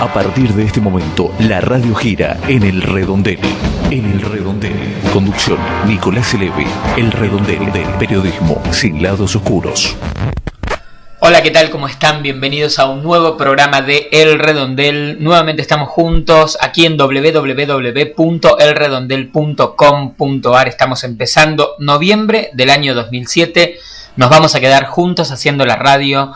A partir de este momento, la radio gira en El Redondel. En El Redondel. Conducción, Nicolás Eleve. El Redondel del periodismo sin lados oscuros. Hola, ¿qué tal? ¿Cómo están? Bienvenidos a un nuevo programa de El Redondel. Nuevamente estamos juntos aquí en www.elredondel.com.ar. Estamos empezando noviembre del año 2007. Nos vamos a quedar juntos haciendo la radio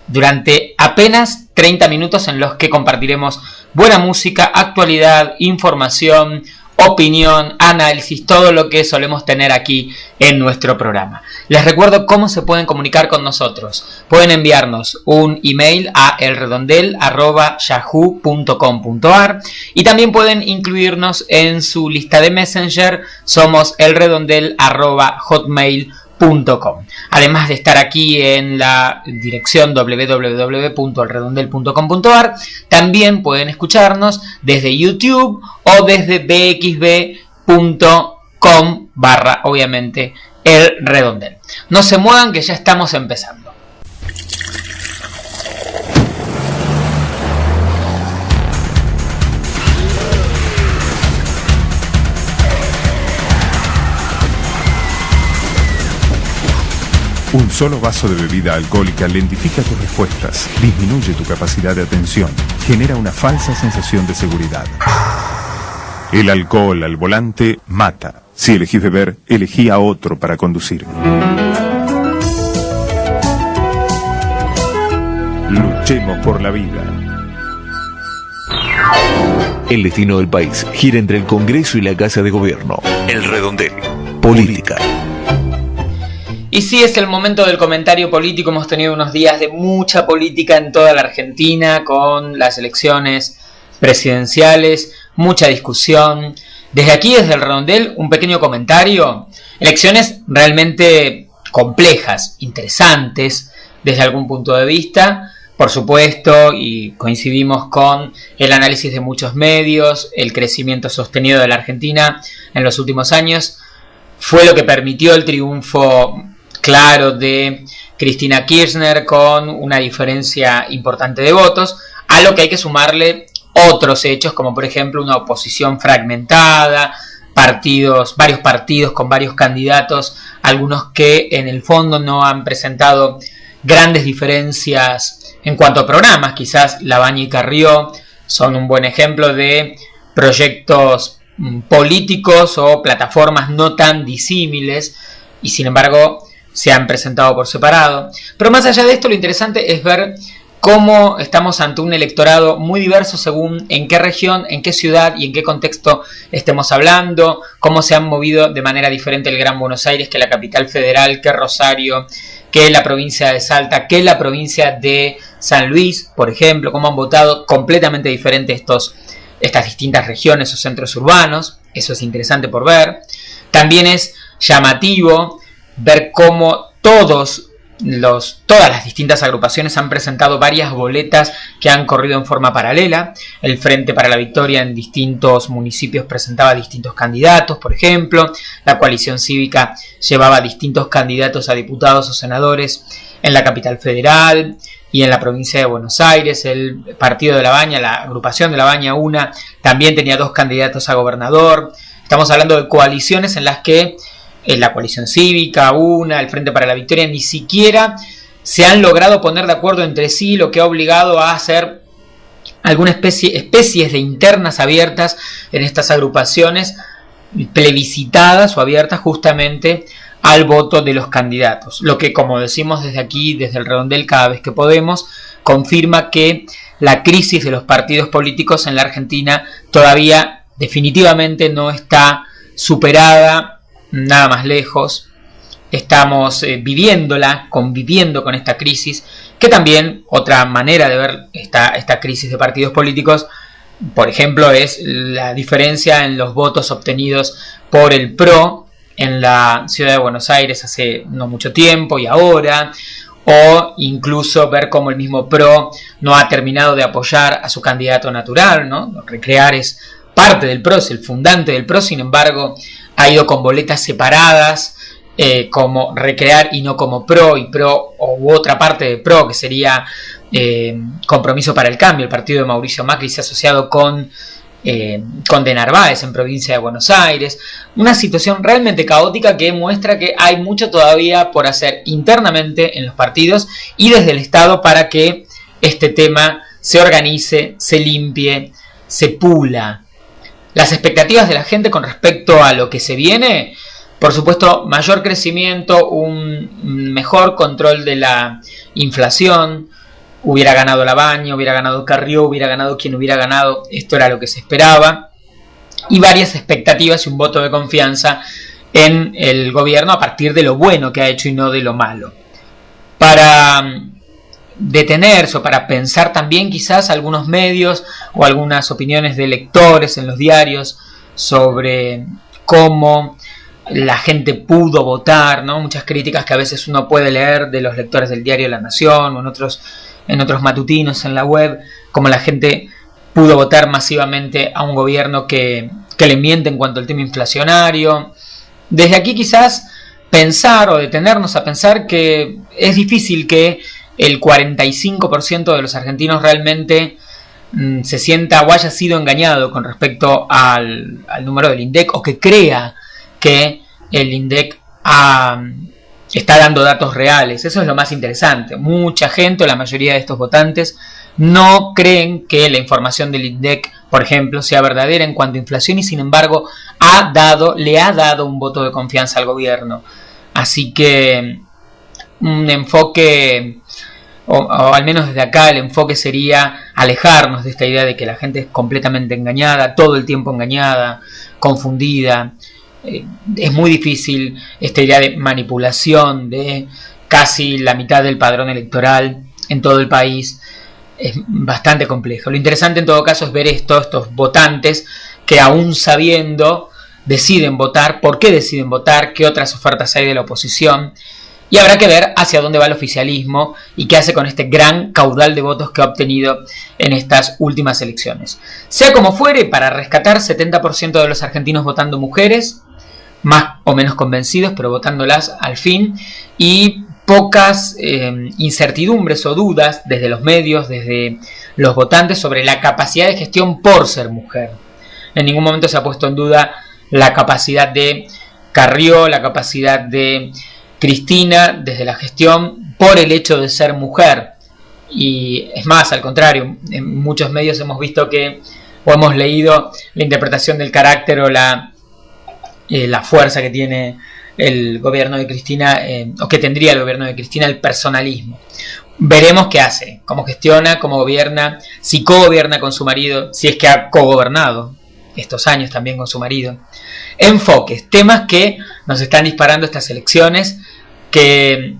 durante apenas 30 minutos en los que compartiremos buena música, actualidad, información, opinión, análisis, todo lo que solemos tener aquí en nuestro programa. Les recuerdo cómo se pueden comunicar con nosotros. Pueden enviarnos un email a elredondel@yahoo.com.ar y también pueden incluirnos en su lista de Messenger. Somos elredondel@hotmail.com. Además de estar aquí en la dirección www.elredondel.com.ar, también pueden escucharnos desde YouTube o desde bxb.com/ obviamente El Redondel. No se muevan que ya estamos empezando. Un solo vaso de bebida alcohólica lentifica tus respuestas, disminuye tu capacidad de atención, genera una falsa sensación de seguridad. El alcohol al volante mata. Si elegís beber, elegí a otro para conducir. Luchemos por la vida. El destino del país gira entre el Congreso y la Casa de Gobierno. El Redondel. Política. Y sí, es el momento del comentario político. Hemos tenido unos días de mucha política en toda la Argentina, con las elecciones presidenciales, mucha discusión. Desde aquí, desde el Redondel, un pequeño comentario. Elecciones realmente complejas, interesantes, desde algún punto de vista, por supuesto, y coincidimos con el análisis de muchos medios. El crecimiento sostenido de la Argentina en los últimos años fue lo que permitió el triunfo claro de Cristina Kirchner, con una diferencia importante de votos, a lo que hay que sumarle otros hechos, como por ejemplo una oposición fragmentada, varios partidos con varios candidatos, algunos que en el fondo no han presentado grandes diferencias en cuanto a programas. Quizás Labaña y Carrió son un buen ejemplo de proyectos políticos o plataformas no tan disímiles, y sin embargo se han presentado por separado. Pero más allá de esto, lo interesante es ver cómo estamos ante un electorado muy diverso según en qué región, en qué ciudad y en qué contexto estemos hablando, cómo se han movido de manera diferente el Gran Buenos Aires que la capital federal, que Rosario, que la provincia de Salta, que la provincia de San Luis, por ejemplo, cómo han votado completamente diferente estas distintas regiones o centros urbanos. Eso es interesante por ver. También es llamativo ver cómo todas las distintas agrupaciones han presentado varias boletas que han corrido en forma paralela. El Frente para la Victoria en distintos municipios presentaba distintos candidatos, por ejemplo. La coalición cívica llevaba distintos candidatos a diputados o senadores en la capital federal y en la provincia de Buenos Aires. El partido de Labaña, la agrupación de Labaña Una, también tenía 2 candidatos a gobernador. Estamos hablando de coaliciones en las que la coalición cívica, Una, el Frente para la Victoria, ni siquiera se han logrado poner de acuerdo entre sí, lo que ha obligado a hacer alguna especies de internas abiertas en estas agrupaciones, plebiscitadas o abiertas justamente al voto de los candidatos. Lo que, como decimos desde aquí, desde el Redondel, cada vez que podemos, confirma que la crisis de los partidos políticos en la Argentina todavía definitivamente no está superada, nada más lejos. Estamos conviviendo con esta crisis, que también otra manera de ver esta crisis de partidos políticos, por ejemplo, es la diferencia en los votos obtenidos por el PRO en la ciudad de Buenos Aires hace no mucho tiempo y ahora, o incluso ver cómo el mismo PRO no ha terminado de apoyar a su candidato natural, ¿no? Recrear es parte del PRO, es el fundante del PRO, sin embargo ha ido con boletas separadas, como Recrear y no como PRO, y PRO u otra parte de PRO que sería Compromiso para el Cambio, el partido de Mauricio Macri, se ha asociado con de Narváez en provincia de Buenos Aires. Una situación realmente caótica que muestra que hay mucho todavía por hacer internamente en los partidos y desde el Estado para que este tema se organice, se limpie, se pula. Las expectativas de la gente con respecto a lo que se viene, por supuesto, mayor crecimiento, un mejor control de la inflación. Hubiera ganado Labaña, hubiera ganado Carrió, hubiera ganado quien hubiera ganado, esto era lo que se esperaba. Y varias expectativas y un voto de confianza en el gobierno a partir de lo bueno que ha hecho y no de lo malo. Para detenerse o para pensar también quizás algunos medios o algunas opiniones de lectores en los diarios sobre cómo la gente pudo votar, ¿no? Muchas críticas que a veces uno puede leer de los lectores del diario La Nación o en otros matutinos en la web, como la gente pudo votar masivamente a un gobierno que le miente en cuanto al tema inflacionario. Desde aquí quizás pensar o detenernos a pensar que es difícil que el 45% de los argentinos realmente se sienta o haya sido engañado con respecto al número del INDEC, o que crea que el INDEC está dando datos reales. Eso es lo más interesante. Mucha gente, o la mayoría de estos votantes, no creen que la información del INDEC, por ejemplo, sea verdadera en cuanto a inflación, y sin embargo le ha dado un voto de confianza al gobierno. Así que un enfoque, o al menos desde acá el enfoque sería alejarnos de esta idea de que la gente es completamente engañada, todo el tiempo engañada, confundida. Es muy difícil esta idea de manipulación de casi la mitad del padrón electoral en todo el país. Es bastante complejo. Lo interesante en todo caso es ver estos votantes que, aún sabiendo, deciden votar. ¿Por qué deciden votar? ¿Qué otras ofertas hay de la oposición? Y habrá que ver hacia dónde va el oficialismo y qué hace con este gran caudal de votos que ha obtenido en estas últimas elecciones. Sea como fuere, para rescatar 70% de los argentinos votando mujeres, más o menos convencidos, pero votándolas al fin, y pocas incertidumbres o dudas desde los medios, desde los votantes, sobre la capacidad de gestión por ser mujer. En ningún momento se ha puesto en duda la capacidad de Carrió, la capacidad de Cristina desde la gestión por el hecho de ser mujer. Y es más, al contrario, en muchos medios hemos visto o hemos leído la interpretación del carácter o la fuerza que tiene el gobierno de Cristina, o que tendría el gobierno de Cristina, el personalismo. Veremos qué hace, cómo gestiona, cómo gobierna, si cogobierna con su marido, si es que ha cogobernado estos años también con su marido. Enfoques, temas que nos están disparando estas elecciones, que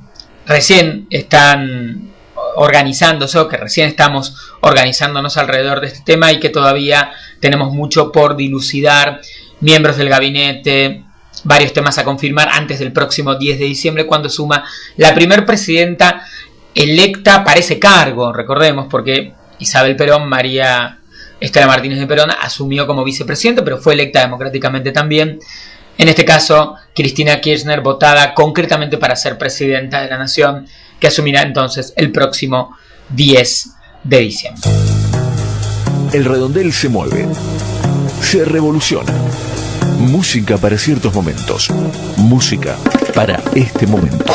recién están organizándose, o que recién estamos organizándonos alrededor de este tema, y que todavía tenemos mucho por dilucidar, miembros del gabinete, varios temas a confirmar antes del próximo 10 de diciembre, cuando suma la primer presidenta electa para ese cargo. Recordemos, porque Isabel Perón, María Estela Martínez de Perón, asumió como vicepresidenta, pero fue electa democráticamente también. En este caso, Cristina Kirchner, votada concretamente para ser presidenta de la Nación, que asumirá entonces el próximo 10 de diciembre. El redondel se mueve, se revoluciona. Música para ciertos momentos, música para este momento.